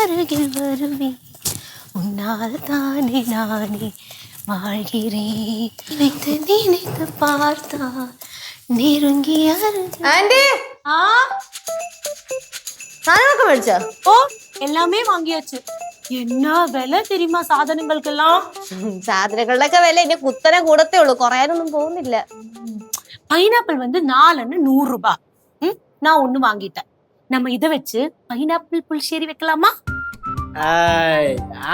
அருகில் வருவேன் உன்னால் தானே நானே வாழ்கிறேன் நினைத்து நினைத்து பார்த்தா நெருங்கி ആന്റി സാധനമൊക്കെ മേടിച്ചോ? ஓ எல்லாமே வாங்கியாச்சு. என்ன விலை தெரியுமா சாதனங்களுக்கெல்லாம்? സാധനങ്ങളുടെയൊക്കെ വില ഇനി കുത്തനെ കൂടത്തേ ഉള്ളൂ, കുറയാനൊന്നും പോകുന്നില്ല. பைனாப்பிள் வந்து 4 100 ரூபாய். நான் ஒண்ணு வாங்கிட்டேன். நம்ம இதை வச்சு പൈനാപ്പിൾ പുളിശ്ശേരി വെക്കலாமா?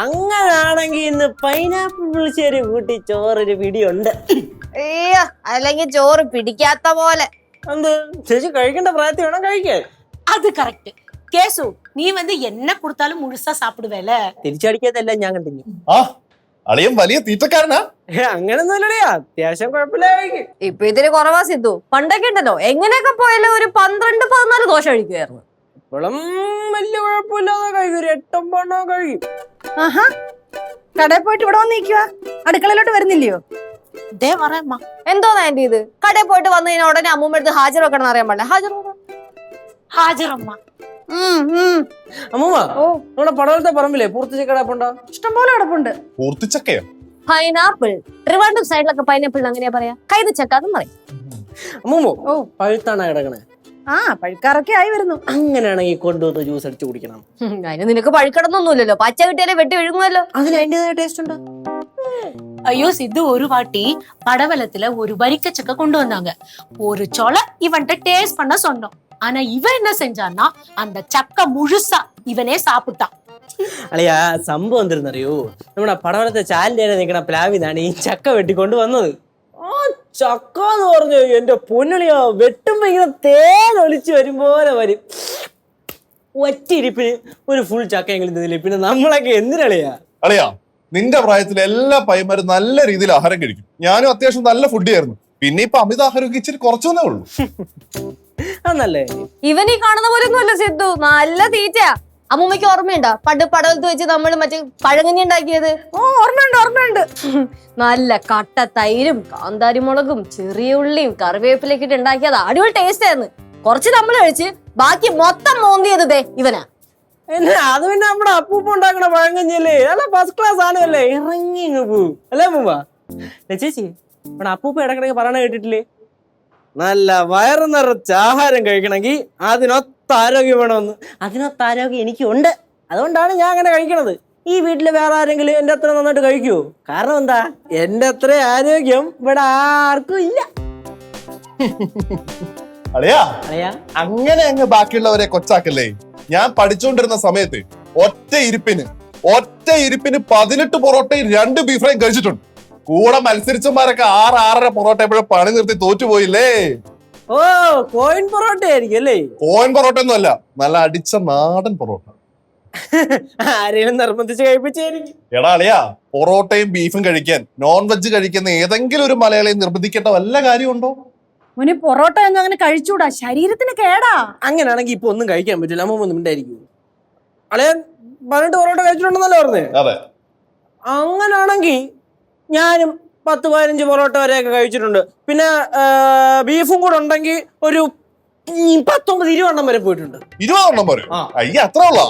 അങ്ങനാണെങ്കിൽ ഇന്ന് പൈനാപ്പിൾ പുളിശ്ശേരി കൂട്ടി ചോറൊരു പിടിയുണ്ട്. അയ്യോ, അല്ലെങ്കിൽ ചോറ് പിടിക്കാത്ത പോലെ. എന്ത് ചേച്ചി കഴിക്കേണ്ട പ്രായത്തിൽ വേണം കഴിക്കാൻ. அது கரெக்ட். கேசு நீ வந்து என்ன கொடுத்தாலும் முழுசா சாப்பிடுவேல. തിരിച്ചടിക്കാത്തല്ല ഞാൻ കണ്ടിന്യൂ. ആ അളിയൻ വലിയ തീറ്റക്കാരനാ. അങ്ങനൊന്നുമില്ലടേ, അത്യാവശ്യം കുഴപ്പമില്ല കഴിക്കും. ഇപ്പൊ ഇതിന് കുറവാ സിദ്ധു. പണ്ടൊക്കെ ഉണ്ടല്ലോ എങ്ങനെയൊക്കെ പോയാലും ഒരു 12-14 ദോശ കഴിക്കുമായിരുന്നു. ഇപ്പോഴും വലിയ കുഴപ്പമില്ലാതെ കഴിക്കും, ഒരു 8-9 കഴിക്കും. ആഹാ, കടയിൽ പോയിട്ട് ഇവിടെ വന്ന് നിൽക്കുക, അടുക്കളയിലോട്ട് വരുന്നില്ലയോ? ദേ വരേമ്മ. എന്തോന്നാ ആന്റി ഇത്? കടയിൽ പോയിട്ട് വന്നു കഴിഞ്ഞാൽ ഉടനെ അമ്മൂമ്മ എടുത്ത് ഹാജർ വെക്കണം അറിയാൻ പാടില്ല. ഹാജറമ്മ. അമ്മൂമ്മ, നമ്മുടെ പടവലത്തെ പറമ്പില്ലേ പൂർത്തിച്ചക്ക കിടപ്പുണ്ടോ? ഇഷ്ടംപോലെ കിടപ്പുണ്ട്. പൂർത്തിച്ചക്കയോ? പൈനാപ്പിൾ. ട്രിവാൻഡ്രം സൈഡിലൊക്കെ പൈനാപ്പിൾ അങ്ങനെയാ പറയാ, കൈതച്ചക്ക എന്നും പറയും. അമ്മൂമ്മ, പഴുത്താണ് കിടക്കണേ. ആ, പഴുക്കാറൊക്കെ ആയി വരുന്നു. അങ്ങനെയാണെങ്കിൽ കൊണ്ടുവന്ന് ജ്യൂസ് അടിച്ച് കുടിക്കണം. അതിന് നിനക്ക് പഴുക്കണമെന്നൊന്നുമില്ലല്ലോ, പച്ച കിട്ടിയാലേ വെട്ടി വിഴുങ്ങുമല്ലോ. അതിന് അതിൻ്റെതായ ടേസ്റ്റ് ഉണ്ട്. ஐயோ சித்து, ஒரு வாட்டி படவலத்துல ஒரு வரிக்கச்சக்க கொண்டு வந்தாங்க. ஒரு சொல இவன்ட்ட டேஸ்ட் பண்ண சொன்னோம். ஆனா இவன் என்ன செஞ்சான்னா அந்த சக்க முழுசா இவனே சாப்பிட்டான். അളിയാ, സംഭവം എന്തെന്നറിയോ, നമ്മുടെ പടവലത്തെ ചാലിന്റെ നിൽക്കണ പ്ലാവിന്നാണ് ഈ ചക്ക വെട്ടിക്കൊണ്ട് വന്നത്. ആ ചക്ക എന്ന് പറഞ്ഞു എന്റെ പൊന്നളിയാ, വെട്ടുമ്പോ ഇങ്ങനെ തേൻ ഒലിച്ച് വരും പോലെ വരും. ഒറ്റയിരിപ്പിന് ഒരു ഫുൾ ചക്ക എങ്കിലും തിന്നില്ല. പിന്നെ നമ്മളൊക്കെ എന്തിനളിയാ? അളിയാ, നിന്റെ പ്രായത്തിൽ എല്ലാ പയ്യന്മാരും നല്ല രീതിയിൽ ആഹാരം കഴിക്കും. ഞാനും അത്യാവശ്യം നല്ല ഫുഡ് ആയിരുന്നു. പിന്നെ ഇപ്പൊ അമിതാഹാരമൊക്കെ ഇച്ചിരി കുറച്ചേ ഉള്ളൂ. അന്നല്ലേ ഇവൻ ഈ കാണുന്ന പോലെ ഒന്നുമല്ല സിദ്ധു, നല്ല തീറ്റയാ. അമ്മൂമ്മയ്ക്ക് ഓർമ്മയുണ്ടോ പണ്ട് പടവലത്ത് വെച്ച് നമ്മൾ മറ്റേ പഴങ്കഞ്ഞി ഉണ്ടാക്കിയത്? ഓ, ഓർമ്മയുണ്ട്. നല്ല കട്ട തൈരും കാന്താരിമുളകും ചെറിയ ഉള്ളിയും കറിവേപ്പിലൊക്കെ ഇട്ട് ഉണ്ടാക്കിയത് അടിപൊളി ടേസ്റ്റ് ആയിരുന്നു. കുറച്ച് നമ്മൾ കഴിച്ച് ബാക്കി മൊത്തം മോന്തിയത് ദേ ഇവനാ. എന്നാ അത് പിന്നെ നമ്മുടെ അപ്പൂപ്പ ഉണ്ടാക്കണ പഴങ്കഞ്ഞല്ലേ, നല്ല ഫസ്റ്റ് ക്ലാസ് ആണല്ലേ, ഇറങ്ങി പോവും അല്ലേ അമ്മൂമ്മ? ചേച്ചി, ഇവിടെ അപ്പൂപ്പ ഇടക്കിടക്ക് പറയണ കേട്ടിട്ടില്ലേ, നല്ല വയറ് നിറച്ച ആഹാരം കഴിക്കണമെങ്കിൽ അതിനൊത്ത ആരോഗ്യം വേണമെന്ന്. അതിനൊത്ത ആരോഗ്യം എനിക്കുണ്ട്, അതുകൊണ്ടാണ് ഞാൻ അങ്ങനെ കഴിക്കണത്. ഈ വീട്ടില് വേറെ ആരെങ്കിലും എന്റെ അത്ര നന്നായിട്ട് കഴിക്കുവോ? കാരണം എന്താ, എന്റെ അത്ര ആരോഗ്യം ഇവിടെ ആർക്കും ഇല്ല. അളിയാ, അളിയാ, അങ്ങനെ അങ്ങ് ബാക്കിയുള്ളവരെ കൊച്ചാക്കല്ലേ. ഞാൻ പഠിച്ചുകൊണ്ടിരുന്ന സമയത്ത് ഒറ്റ ഇരിപ്പിന് 18 പൊറോട്ടയും 2 ബീഫ് ഫ്രൈയും കഴിച്ചിട്ടുണ്ട്. കൂടെ മത്സരിച്ചമാരൊക്കെ 6-6.5 പൊറോട്ട എപ്പോഴും പണി നിർത്തി തോറ്റുപോയില്ലേ. ഓ, കോയിൻ പൊറോട്ട ആയിരിക്കും അല്ലേ? കോയിൻ പൊറോട്ട ഒന്നും അല്ല, നല്ല അടിച്ച നാടൻ പൊറോട്ട. ആരെയും നിർബന്ധിച്ച് കഴിപ്പിച്ചായിരിക്കും. എടാ അളിയാ, പൊറോട്ടയും ബീഫും കഴിക്കാൻ നോൺ വെജ് കഴിക്കുന്ന ഏതെങ്കിലും ഒരു മലയാളിയെ നിർബന്ധിക്കേണ്ട വല്ല കാര്യമുണ്ടോ? മോനെ, പൊറോട്ട ഒന്നും അങ്ങനെ കഴിച്ചൂടാ, ശരീരത്തിന് കേടാ. അങ്ങനെയാണെങ്കിൽ ഇപ്പൊ ഒന്നും കഴിക്കാൻ പറ്റില്ല. അമ്മ ഒന്നും ഉണ്ടായിരിക്കും. അളിയൻ 18 പൊറോട്ട കഴിച്ചിട്ടുണ്ടെന്നല്ലേ പറഞ്ഞേ? അതെ. അങ്ങനാണെങ്കിൽ ഞാനും 10-15 പൊറോട്ട വരെയൊക്കെ കഴിച്ചിട്ടുണ്ട്. പിന്നെ ബീഫും കൂടെ ഉണ്ടെങ്കിൽ ഒരു 19-20 വരെ പോയിട്ടുണ്ട്. 20 വരെ? അയ്യ, അത്ര ഉള്ള.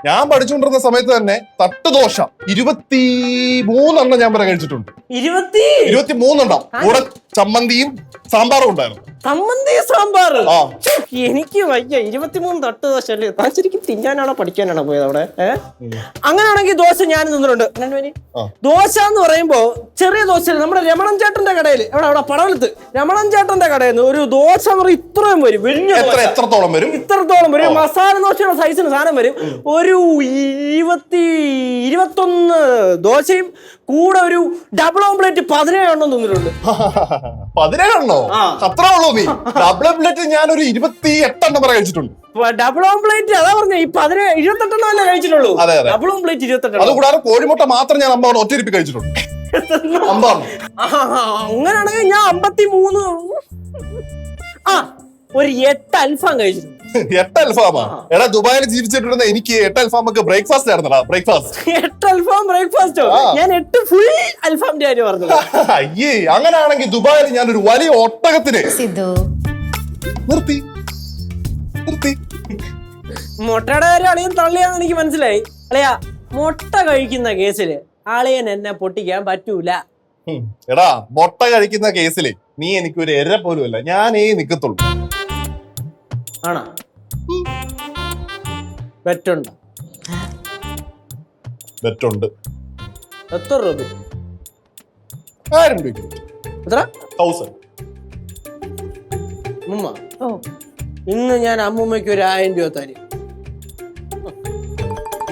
ഞാൻ പഠിച്ചുകൊണ്ടിരുന്ന സമയത്ത് തന്നെ തട്ടുദോശ 23 ഞാൻ വരെ കഴിച്ചിട്ടുണ്ട്. 23 കൂടെ ചമ്മന്തിയും സാമ്പാറും ഉണ്ടായിരുന്നു. ചമ്മന്തി സാമ്പാർ? എനിക്ക് വയ്യ. 23 തട്ടുദോശ അല്ലേ? താൻ ശരിക്കും തിന്നാനാണോ പഠിക്കാനാണോ പോയത് അവിടെ? അങ്ങനെയാണെങ്കിൽ ദോശ ഞാൻ നിന്നിട്ടുണ്ട്. ദോശ എന്ന് പറയുമ്പോ ചെറിയ ദോശ, നമ്മുടെ രമണൻ ചേട്ടന്റെ കടയിൽ, അവിടെ പടവലത്ത് രമണൻ ചേട്ടന്റെ കടയിൽ നിന്ന് ഒരു ദോശ എന്ന് പറയും ഇത്രയും വരും. വലിയ എത്രത്തോളം വരും? ഇത്രത്തോളം വരും. മസാല ദോശയുടെ സൈസിന് സാധനം വരും. ഒരു 21 ദോശയും കൂടെ ഒരു ഡബിൾ ഓംപ്ലേറ്റ് 17 തിന്നിട്ടുണ്ട്. 17? അത്ര ഉള്ളൂ നീ? ഡബിൾ ഓംപ്ലേറ്റ് ഞാൻ ഒരു 28 വരെ കഴിച്ചിട്ടുണ്ട്. ഡബിൾ ഓംപ്ലേറ്റ് അതാ പറഞ്ഞ, ഈ 28 അല്ലേ കഴിച്ചിട്ടുള്ളൂ. ഡബിൾ ഓംപ്ലേറ്റ് 28. അതുകൂടാതെ കോഴിമുട്ട മാത്രം ഞാൻ 5 ഒറ്റയിരിപ്പ് കഴിച്ചിട്ടുണ്ട്. അങ്ങനെയാണെങ്കിൽ ഞാൻ 53. ഒരു 8 അൽഫാം കഴിച്ചിട്ടുണ്ട്. 8 അൽഫാമാ? എടാ, ദുബായിൽ ജീവിച്ചിട്ടുണ്ടെന്ന് എനിക്ക് 8 അൽഫാം ഒക്കെ ബ്രേക്ക്ഫാസ്റ്റ് ആയിരുന്നടാ. ബ്രേക്ക്ഫാസ്റ്റ് 8 അൽഫാം ബ്രേക്ക്ഫാസ്റ്റോ? ഞാൻ 8 ഫുൾ അൽഫാമിന്റെ കാര്യം പറഞ്ഞത്. അയ്യേ, അങ്ങനെയാണെങ്കിൽ ദുബായിൽ ഞാനൊരു വലിയ ഒട്ടകത്തിന് സിദ്ധു നിർത്തി മുട്ടയുടെ കാര്യം അളിയൻ തള്ളിയാന്ന് എനിക്ക് മനസ്സിലായി. അളിയാ, മുട്ട കഴിക്കുന്ന കേസില് അളിയൻ എന്നെ പൊട്ടിക്കാൻ പറ്റൂല. എടാ, മുട്ട കഴിക്കുന്ന കേസില് നീ എനിക്ക് ഒരു എര പോലും അല്ല, ഞാനേ നിക്കത്തുള്ളൂ. ആണോ? ബെറ്റുണ്ടോ? ബെറ്റുണ്ട്. എത്ര രൂപ? 1000 രൂപയ്ക്ക്. എത്ര? 1000. അമ്മൂമ്മ, ഓ ഇന്ന് ഞാൻ അമ്മൂമ്മയ്ക്ക് ഒരു 1000 രൂപ തരും.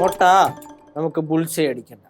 മുട്ട നമുക്ക് ബുൾസൈ അടിക്കണ്ട.